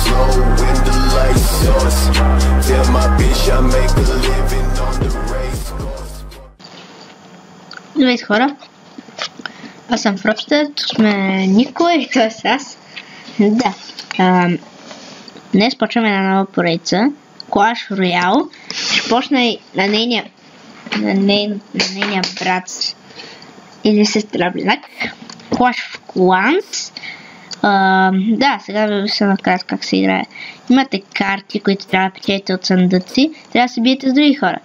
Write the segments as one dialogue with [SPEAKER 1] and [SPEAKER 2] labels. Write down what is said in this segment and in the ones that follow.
[SPEAKER 1] slow when the lights off. Tell my bitch I make a living on the race course.
[SPEAKER 2] Здравейте, хора! Аз съм Фропстед, тук сме Нико и това е аз. Да, днес почваме една нова поредица, Clash Royale. Ще почна и на нейния брат или сестра близък, Clash of Clans. Да, сега ви се накратко как се играе. Имате карти, които трябва да печелите от съндъци, трябва да се биете с други хора.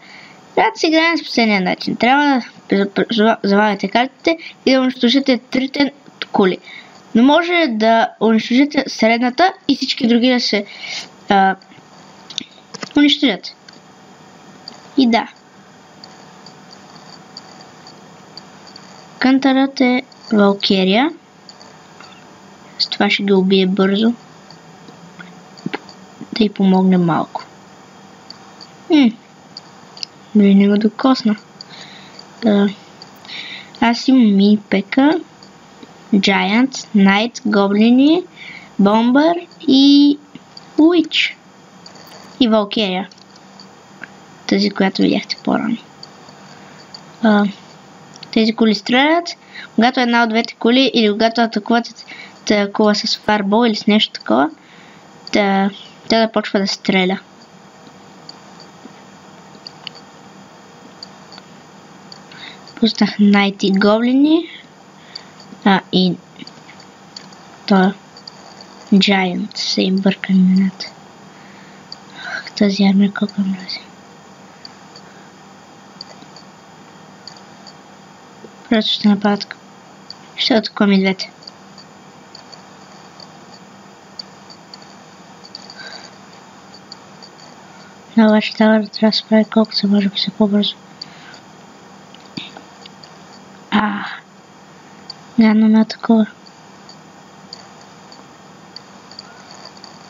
[SPEAKER 2] Трябва да се играе с последния начин. Трябва да заваляте картите и да унищожите трите кули. Но може да унищожите средната и всички други да се унищожат. И да. Кънтърът е Валкерия. С това ще ги убие бързо. Да й помогне малко. Дори не го докосна. Аз имам мини пека, Giant, Knight, Гоблини, Бомбър и Уич. И Валкерия. Тази, която видяхте по-рано. Тези кули стрелят. Когато една от двете кули или когато атакувате кула с фарбол или с нещо такова, тя да почва да стреля. Пуснах Knight и Гоблини. И това Giant се им бърка имената. Тази армия колко мрази. Просто ще нападат. Ще атакувам и двете. На вашата тавър трябва да се прави колкото се може по-бързо. Няма ме атакува.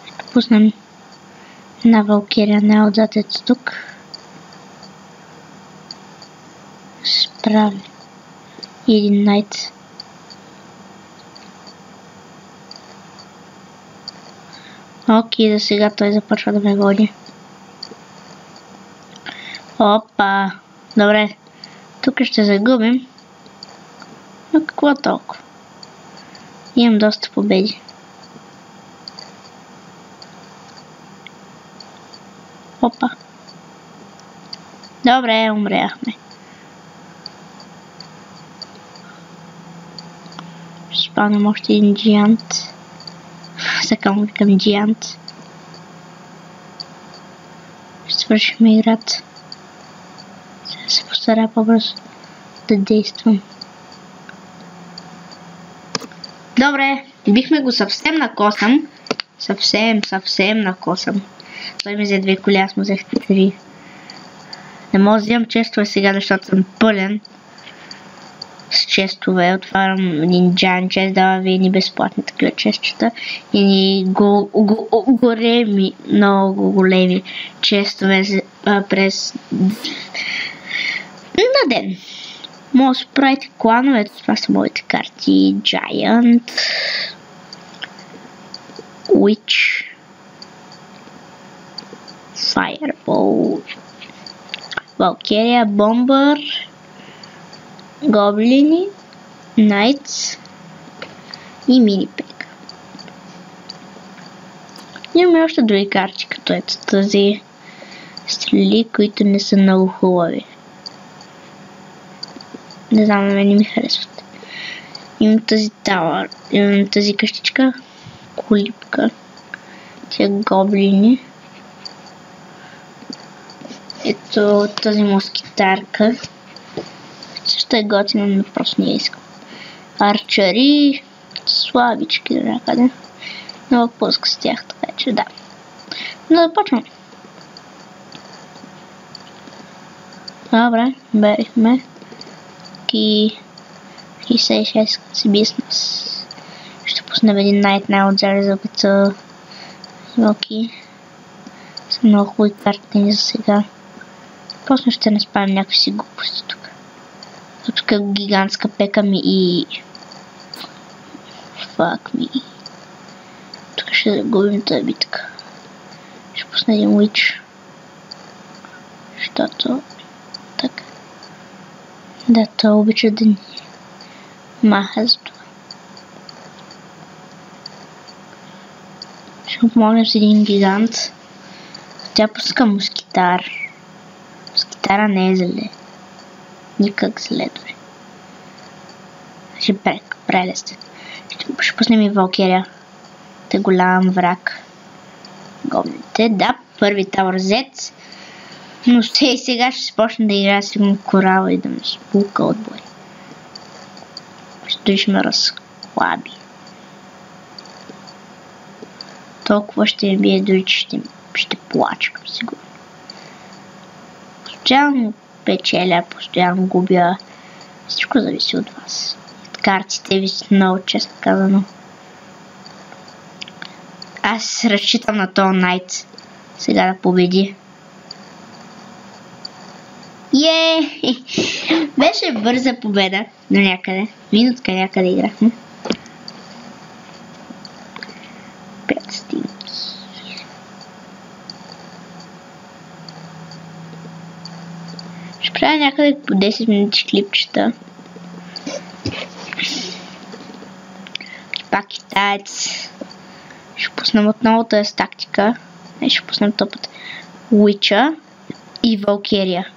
[SPEAKER 2] Ще пуснем една Валкерия, не отзад ето тук. Справи. И един Найт. Окей, за сега той започва да ме води. Опа! Добре. Тук ще загубим. Но какво толкова? Имам доста победи. Опа. Добре, умряхме. Ще спавнем още един Giant. Сега му викам Giant. Ще свършим играта. Сега се постаря по-бързо да действам. Добре, бихме го съвсем на косъм. Съвсем на косъм. Той ми взе 2 коли, аз му взех 3. Не мога да вземам честове сега, защото съм пълен с честове. Отварям един Giant чест, дава ви едни безплатни такива честчета. И ни големи, много големи честове през на ден. Може да си правите клановете, това са моите карти. Giant, Witch, Fireball, Valkyria, Bomber, Гоблини, Knights и Минипек. Имаме още други карти, като ето тази стрели, които не са много хубави. Не знам, на мен не ми харесват. Имам тази тауър, имам тази къщичка, колипка, тия гоблини. Ето тази москитарка. Също е готина, но просто не искам. Арчари, слабички до някъде. Много пуска с тях, така че да. Но започвам. Добре, берихме. И 66 си бизнес. Ще пуснем един Найт най-отзаре за беца. Окей. Са много хубави карти за сега. Просто ще не спавим някакви си глупости тук. Тук е гигантска пека ми и... Fuck me. Тук ще Ще загубим тази битка. Ще пусна един уич. Защото така. Да, той обича да ни маха за това. Ще помогнем с един гигант. Тя пуска мускитар. Мускитара не е зле. Никак зле дори. Ще прелестен. Ще пуснем и Валкерия. Те голям враг. Гоблините. Да, първи тавързец. Но сега ще се почне да играе сигурно корала и да ме спука от бой. Ще ме разхлаби. Толкова ще ми бие, дори че ще плачкам сигурно. Постоянно печеля, постоянно губя. Всичко зависи от вас. От картите ви много, честно казано. Аз разчитам на този Найт сега да победи. Беше бърза победа до някъде. Минутка някъде играхме. 5 стинки. Ще правя някъде по 10 минути клипчета. Пак китаец. Ще пуснем отново тази тактика. Ще пуснем топът Уича и Валкерия.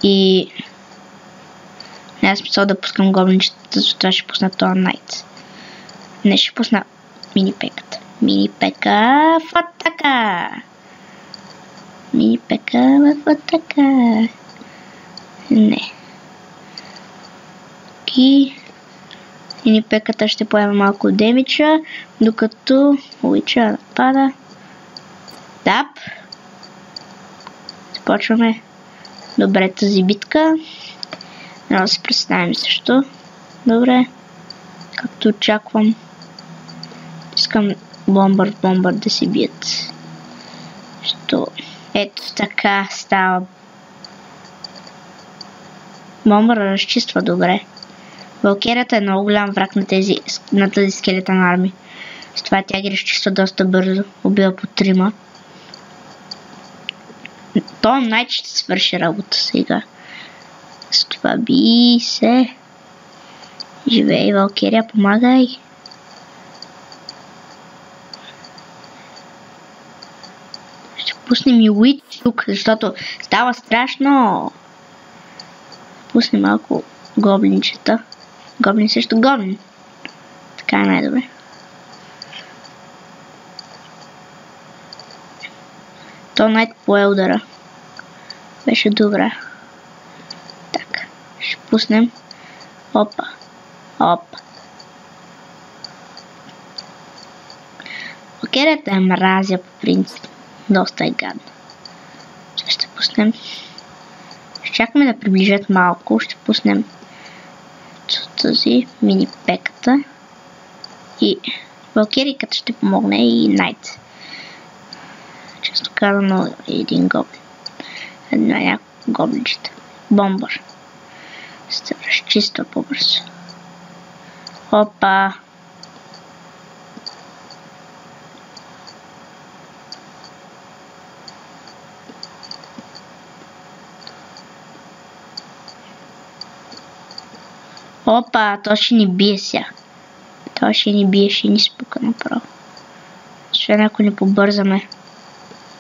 [SPEAKER 2] И няма смисъл да пускам гоблинчетата, затова ще пусна това Найт. Не, ще пусна мини-пеката. Мини-пека в атака! Мини-пека в атака! Не. И мини-пеката ще поема малко демича, докато Уича напада. Тап. Започваме. Добре, тази битка. Трябва да се представим също. Добре. Както очаквам. Искам бомбър да се бият. Що? Ето така става. Бомбър разчиства добре. Валкерията е много голям враг на тази скелетна армия. С това тя ги разчиства доста бързо. Убива по 3. То Найт ще свърши работа сега. С това би се. Живей, Валкерия, помагай. Ще пуснем и Уич тук, защото става страшно. Пуснем малко гоблинчета. Гоблин също гоблин. Така е най-добре. То Найт пое удара. Беше добре. Така. Ще пуснем. Опа. Валкерията е мразя по принцип. Доста е гадно. Ще пуснем. Ще чакаме да приближат малко. Ще пуснем тази мини-пеката. И Валкериката ще помогне и Найт. Често казано един гоблин. Няколко гоблинчета. Бомбър. Се разчиства по-бързо. Опа. Опа, то ще ни бие сега. То ще ни бие, ще ни спука направо. Освен ако не побързаме.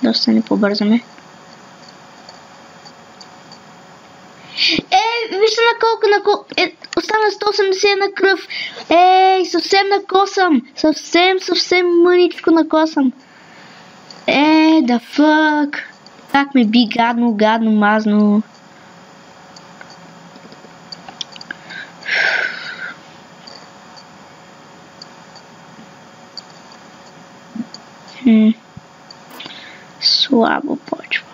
[SPEAKER 2] Доста не побързаме. Вижте на колко остана 180 на кръв. Съвсем накосам. Съвсем мъничко накосам. Да фък. Как ме би гадно, мазно. Слабо почваме.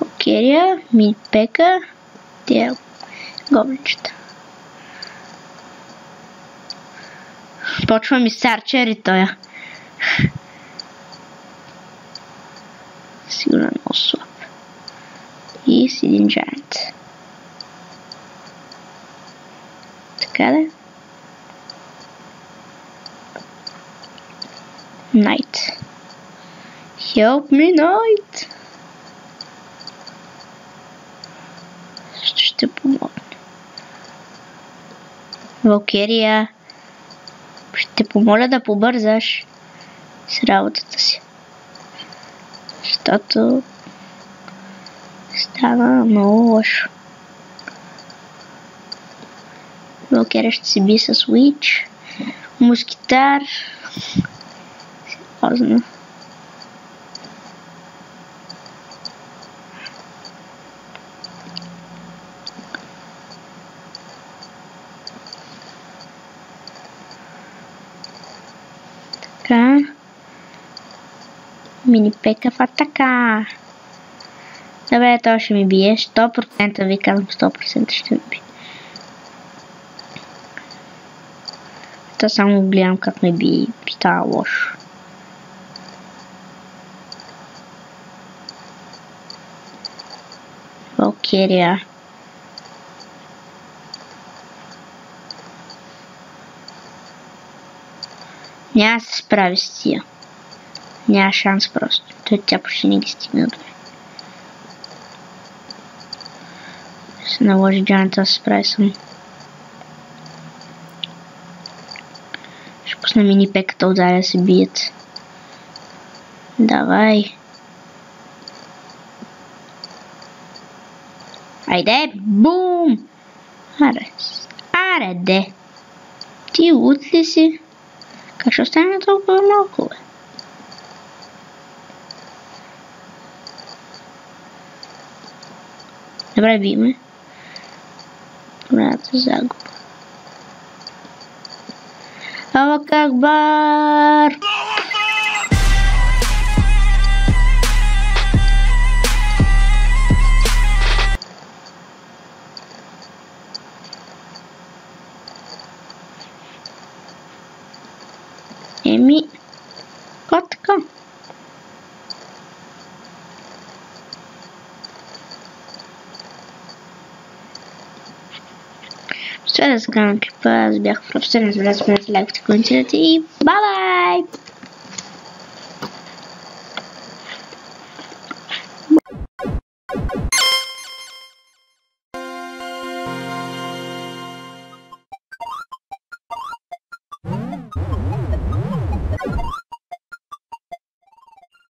[SPEAKER 2] Валкерия, мини-пека, тия гоблинчета. Почвам и с арчер и тоя. Сигурно е много слаб. И с един джайант. Така да. Night. Help me, Night. Ще помогне. Валкирия, ще помоля да побързаш с работата си. Защото стана много лошо. Валкирия ще се би с Уич. Мускитар. Сериозно. Така. Мини пека в атака. Добре, той ще ми бие. 100% ви казвам, 100% ще ми бие. То само гледам как ме бие и става лошо. Валкирия. Няма да се справи с тия. Няма шанс просто. Тя почти не ги стигна добре. Се наложи Джаната да се справи сам. Ще пусна мини пеката отзади да се бият. Давай. Айде, бум! Аре, де. Ти лут ли си? Как ще остане толкова малко, бе? Добре, биме. Голямата загуба. Аллах Акбар! Еми, какво така? Това да се канал клипа, аз бях в професионален, забелязахме да се лайквате, коментирате и бай-бай!